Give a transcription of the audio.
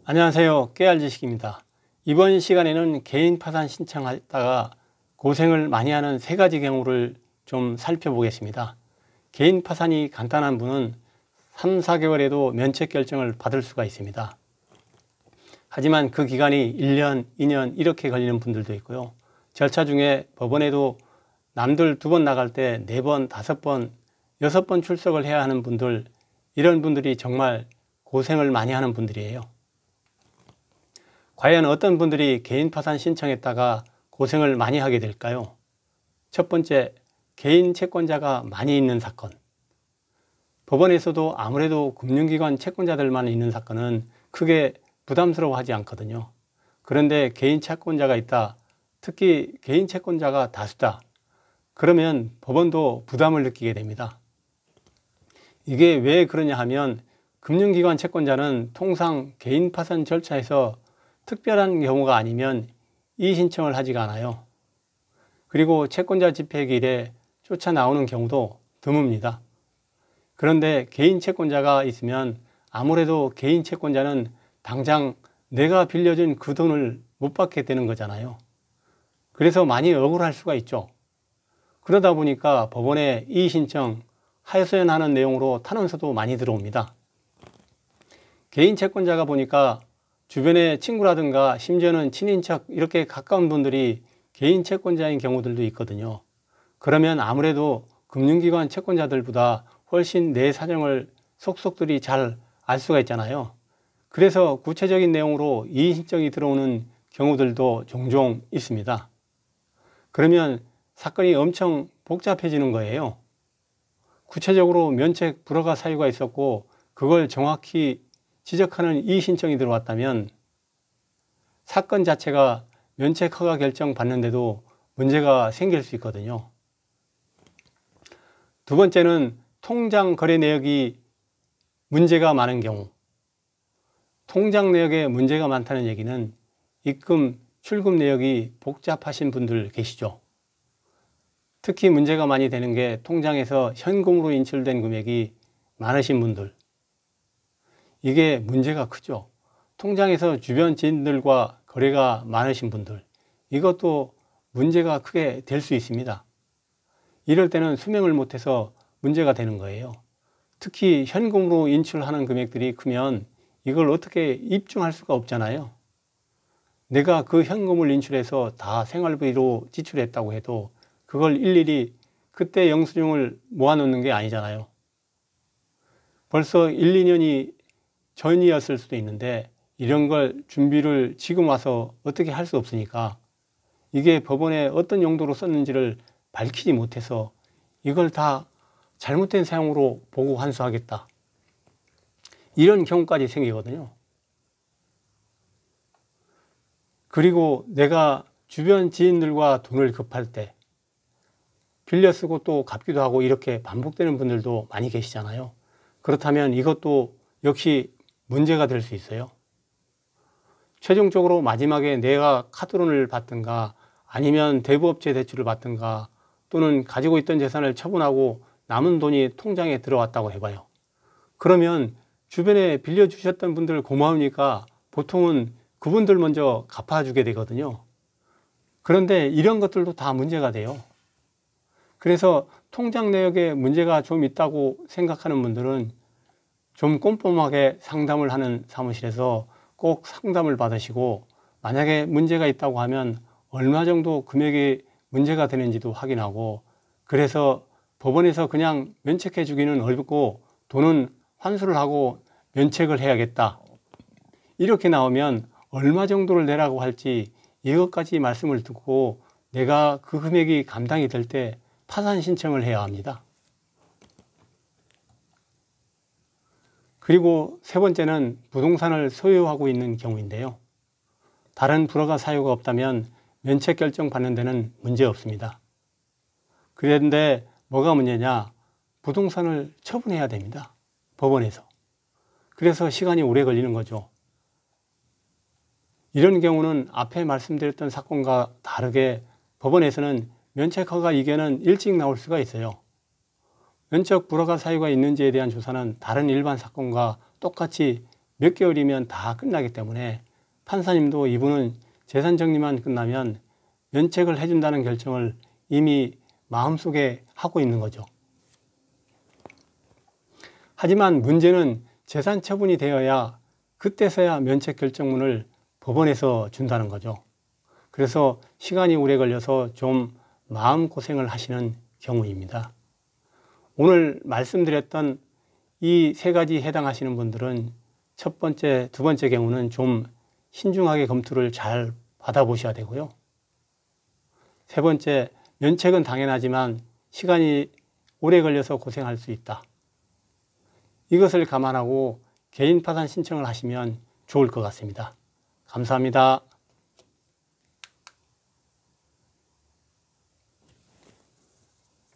안녕하세요. 깨알지식입니다. 이번 시간에는 개인 파산 신청하다가 고생을 많이 하는 세 가지 경우를 좀 살펴보겠습니다. 개인 파산이 간단한 분은 3, 4개월에도 면책 결정을 받을 수가 있습니다. 하지만 그 기간이 1년, 2년 이렇게 걸리는 분들도 있고요. 절차 중에 법원에도 남들 2번 나갈 때 4번, 5번, 6번 출석을 해야 하는 분들, 이런 분들이 정말 고생을 많이 하는 분들이에요. 과연 어떤 분들이 개인 파산 신청했다가 고생을 많이 하게 될까요? 첫 번째, 개인 채권자가 많이 있는 사건. 법원에서도 아무래도 금융기관 채권자들만 있는 사건은 크게 부담스러워하지 않거든요. 그런데 개인 채권자가 있다, 특히 개인 채권자가 다수다, 그러면 법원도 부담을 느끼게 됩니다. 이게 왜 그러냐 하면 금융기관 채권자는 통상 개인 파산 절차에서 특별한 경우가 아니면 이의신청을 하지가 않아요. 그리고 채권자 집행일에 쫓아 나오는 경우도 드뭅니다. 그런데 개인 채권자가 있으면 아무래도 개인 채권자는 당장 내가 빌려준 그 돈을 못 받게 되는 거잖아요. 그래서 많이 억울할 수가 있죠. 그러다 보니까 법원에 이의신청, 하소연하는 내용으로 탄원서도 많이 들어옵니다. 개인 채권자가 보니까 주변의 친구라든가 심지어는 친인척 이렇게 가까운 분들이 개인 채권자인 경우들도 있거든요. 그러면 아무래도 금융기관 채권자들보다 훨씬 내 사정을 속속들이 잘 알 수가 있잖아요. 그래서 구체적인 내용으로 이의 신청이 들어오는 경우들도 종종 있습니다. 그러면 사건이 엄청 복잡해지는 거예요. 구체적으로 면책 불허가 사유가 있었고 그걸 정확히 지적하는 이의 신청이 들어왔다면 사건 자체가 면책 허가 결정 받는데도 문제가 생길 수 있거든요. 두 번째는 통장 거래 내역이 문제가 많은 경우. 통장 내역에 문제가 많다는 얘기는 입금, 출금 내역이 복잡하신 분들 계시죠. 특히 문제가 많이 되는 게 통장에서 현금으로 인출된 금액이 많으신 분들. 이게 문제가 크죠. 통장에서 주변 지인들과 거래가 많으신 분들, 이것도 문제가 크게 될 수 있습니다. 이럴 때는 수명을 못해서 문제가 되는 거예요. 특히 현금으로 인출하는 금액들이 크면 이걸 어떻게 입증할 수가 없잖아요. 내가 그 현금을 인출해서 다 생활비로 지출했다고 해도 그걸 일일이 그때 영수증을 모아놓는 게 아니잖아요. 벌써 1, 2년이 전이었을 수도 있는데 이런 걸 준비를 지금 와서 어떻게 할 수 없으니까 이게 법원에 어떤 용도로 썼는지를 밝히지 못해서 이걸 다 잘못된 사용으로 보고 환수하겠다, 이런 경우까지 생기거든요. 그리고 내가 주변 지인들과 돈을 급할 때 빌려 쓰고 또 갚기도 하고 이렇게 반복되는 분들도 많이 계시잖아요. 그렇다면 이것도 역시 문제가 될 수 있어요. 최종적으로 마지막에 내가 카드론을 받든가 아니면 대부업체 대출을 받든가 또는 가지고 있던 재산을 처분하고 남은 돈이 통장에 들어왔다고 해봐요. 그러면 주변에 빌려주셨던 분들 고마우니까 보통은 그분들 먼저 갚아주게 되거든요. 그런데 이런 것들도 다 문제가 돼요. 그래서 통장 내역에 문제가 좀 있다고 생각하는 분들은 좀 꼼꼼하게 상담을 하는 사무실에서 꼭 상담을 받으시고, 만약에 문제가 있다고 하면 얼마 정도 금액이 문제가 되는지도 확인하고, 그래서 법원에서 그냥 면책해 주기는 어렵고 돈은 환수를 하고 면책을 해야겠다, 이렇게 나오면 얼마 정도를 내라고 할지 이것까지 말씀을 듣고 내가 그 금액이 감당이 될 때 파산 신청을 해야 합니다. 그리고 세 번째는 부동산을 소유하고 있는 경우인데요. 다른 불허가 사유가 없다면 면책 결정 받는 데는 문제 없습니다. 그런데 뭐가 문제냐? 부동산을 처분해야 됩니다. 법원에서. 그래서 시간이 오래 걸리는 거죠. 이런 경우는 앞에 말씀드렸던 사건과 다르게 법원에서는 면책 허가 이견은 일찍 나올 수가 있어요. 면책 불허가 사유가 있는지에 대한 조사는 다른 일반 사건과 똑같이 몇 개월이면 다 끝나기 때문에 판사님도 이분은 재산 정리만 끝나면 면책을 해준다는 결정을 이미 마음속에 하고 있는 거죠. 하지만 문제는 재산 처분이 되어야 그때서야 면책 결정문을 법원에서 준다는 거죠. 그래서 시간이 오래 걸려서 좀 마음고생을 하시는 경우입니다. 오늘 말씀드렸던 이 세 가지 해당하시는 분들은 첫 번째, 두 번째 경우는 좀 신중하게 검토를 잘 받아보셔야 되고요. 세 번째, 면책은 당연하지만 시간이 오래 걸려서 고생할 수 있다. 이것을 감안하고 개인 파산 신청을 하시면 좋을 것 같습니다. 감사합니다.